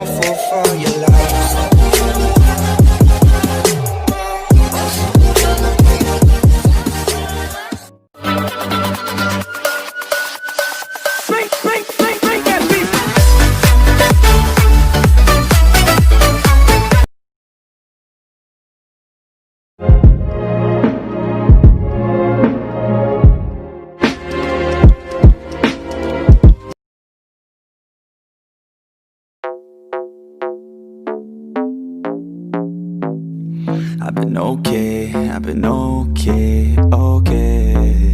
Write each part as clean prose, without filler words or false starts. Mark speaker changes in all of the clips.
Speaker 1: For your life.
Speaker 2: I've been okay,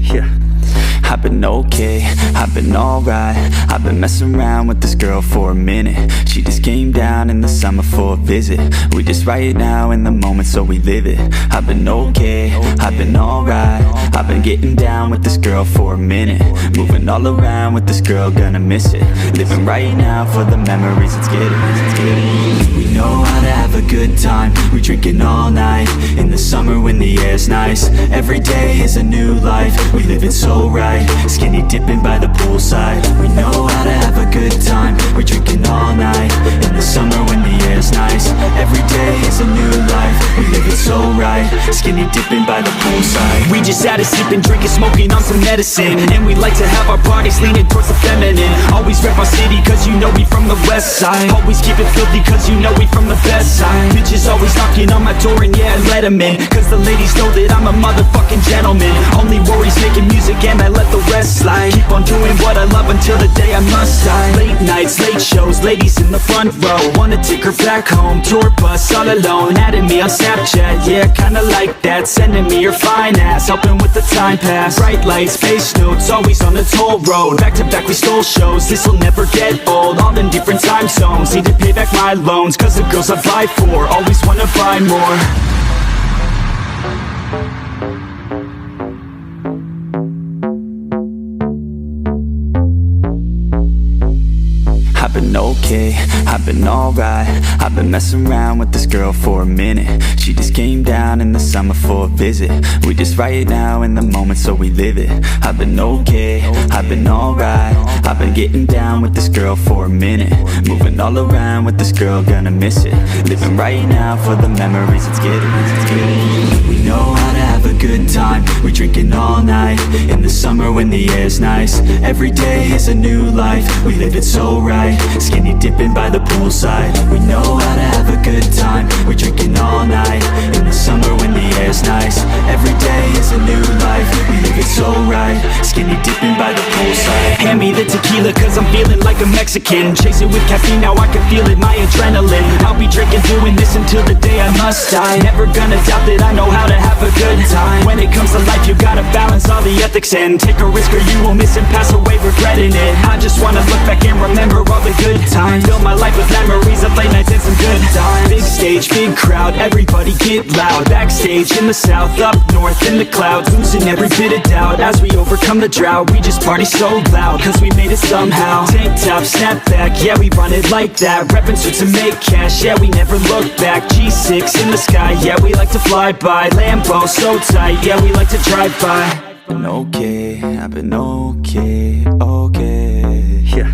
Speaker 2: yeah. I've been okay, I've been alright. I've been messing around with this girl for a minute. She just came down in the summer for a visit. We just right now in the moment, so we live it. I've been okay, I've been alright. I've been getting down with this girl for a minute. Moving all around with this girl, gonna miss it. Living right now for the memories, let's get it. We know how to have a good time. We drinking all night in the summer when the air's nice. Every day is a new life, we live it so right. Skinny dipping by the poolside. We know how to have a good time. We're drinking all night in the summer when the air's nice. Every day is a new life, we live it so right. Skinny dipping by the poolside.
Speaker 3: We just out of sipping, drinking, smoking on some medicine. And we like to have our parties leaning towards the feminine. Always rep our city cause you know we from the west side. Always keep it filthy cause you know we from the best side. Bitches always knocking on my door and yeah, I let them in. Cause the ladies know that I'm a motherfucking gentleman. Only worries making music and I let the rest slide. Keep on doing what I love until the day I must die. Late nights, late shows, ladies in the front row. Wanna take her back home, tour bus all alone. Adding me on Snapchat, yeah, kinda like that. Sending me your fine ass, helping with the time pass. Bright lights, face notes, always on the toll road. Back to back we stole shows, this'll never get old. All in different time zones, need to pay back my loans. Cause the girls I vibe for, always wanna buy more.
Speaker 2: I've been okay, I've been alright. I've been messing around with this girl for a minute. She just came down in the summer for a visit. We just right now in the moment, so we live it. I've been okay, I've been alright. I've been getting down with this girl for a minute. Moving all around with this girl, gonna miss it. Living right now for the memories, let's get it. We know how to have a good time. We're drinking all night in the summer when the air's nice. Every day is a new life, we live it so right. Skinny dipping by the poolside. We know how to have a good time. We're drinking all night in the summer when the air's nice. Every day is a new life, we live it so right. Skinny dipping by the poolside.
Speaker 3: Hand me the tequila cause I'm feeling like a Mexican. Chase it with caffeine, now I can feel it, my adrenaline. I'll be drinking, doing this until the day I must die. Never gonna doubt that I know how to have a good time. When it comes to life you gotta balance all the ethics and take a risk or you will miss and pass away regretting it. I just wanna look back and remember all the good times. Fill my life with memories of late nights and some good times. Big stage, big crowd, everybody get loud. Backstage in the south, up north in the clouds. Losing every bit of doubt as we overcome the drought. We just party so loud cause we made it somehow. Tank top, snap back, yeah we run it like that. Reppin' suits to make cash, yeah we never look back. G6 in the sky, yeah we like to fly by. Lambo so tight, yeah we like to drive by.
Speaker 2: Been okay, I've been okay, yeah.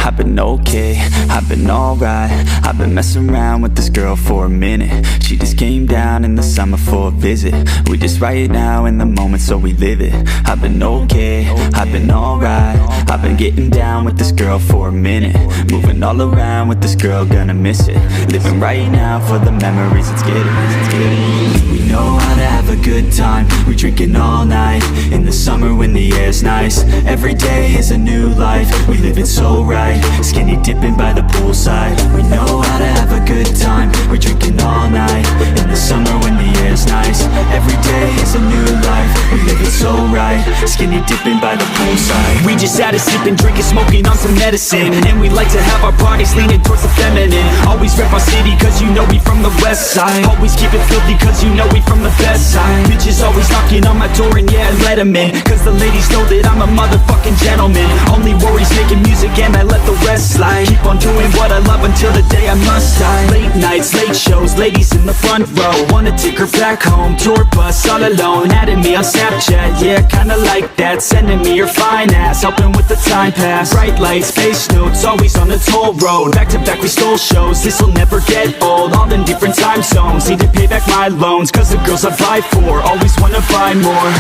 Speaker 2: I've been okay, I've been alright. I've been messing around with this girl for a minute. She just came down in the summer for a visit. We just right now in the moment, so we live it. I've been okay, I've been alright. I've been getting down with this girl for a minute. Moving all around with this girl, gonna miss it. Living right now for the memories, let's get it. We know how to have a good time. We're drinking all night in the summer when the air's nice. Every day is a new life, we live it so right. Skinny dipping by the poolside. We know how to have a good time. We're drinking all night in the summer when the air's nice. Every day is a new life, we live it so right. Skinny dipping by the poolside.
Speaker 3: We just out of sipping, drinking, smoking on some medicine. And we like to have our parties leaning towards the feminine. Always rep our city cause you know we from the west side. Always keep it filthy cause you know we from the best side. Bitches always knocking on my door and yeah, I let them in. Cause the ladies know that I'm a motherfucking gentleman. Only worries making music and I let the rest slide. Keep on doing what I love until the day I must die. Late nights, late shows, ladies in the front row. Wanna take her back home, tour bus all alone. Adding me on Snapchat, yeah, kinda like like that, sending me your fine ass, helping with the time pass. Bright lights, face notes, always on the toll road. Back to back we stole shows, this'll never get old. All in different time zones, need to pay back my loans. Cause the girls I buy for, always wanna buy more.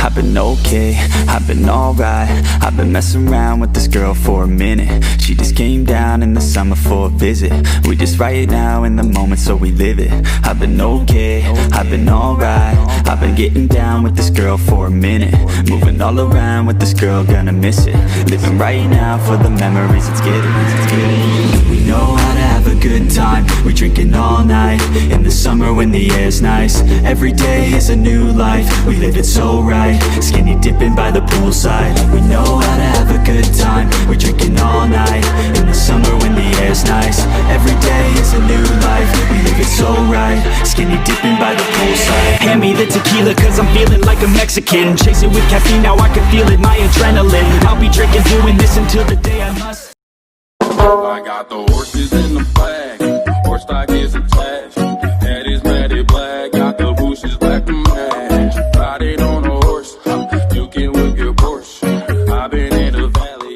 Speaker 2: I've been okay, I've been alright. I've been messing around with this girl for a minute. She just came down in the summer for a visit. We just right now in the moment, so we live it. I've been okay, I've been alright. I've been getting down with this girl for a minute. Moving all around with this girl, gonna miss it. Living right now for the memories, let's get it. We know how to have a good time. We drinking all night in the summer when the air's nice. Every day is a new life, we live it so right. Skinny dipping by the poolside. We know how to have a good time. We're drinking all night in the summer when the air's nice. Every day is a new life, we live it so right. Skinny dipping by the poolside.
Speaker 3: Hand me the tequila cause I'm feeling like a Mexican. Chase it with caffeine, now I can feel it, my adrenaline. I'll be drinking, doing this until the day I must.
Speaker 4: I got the horses in the back, horse stock is attached.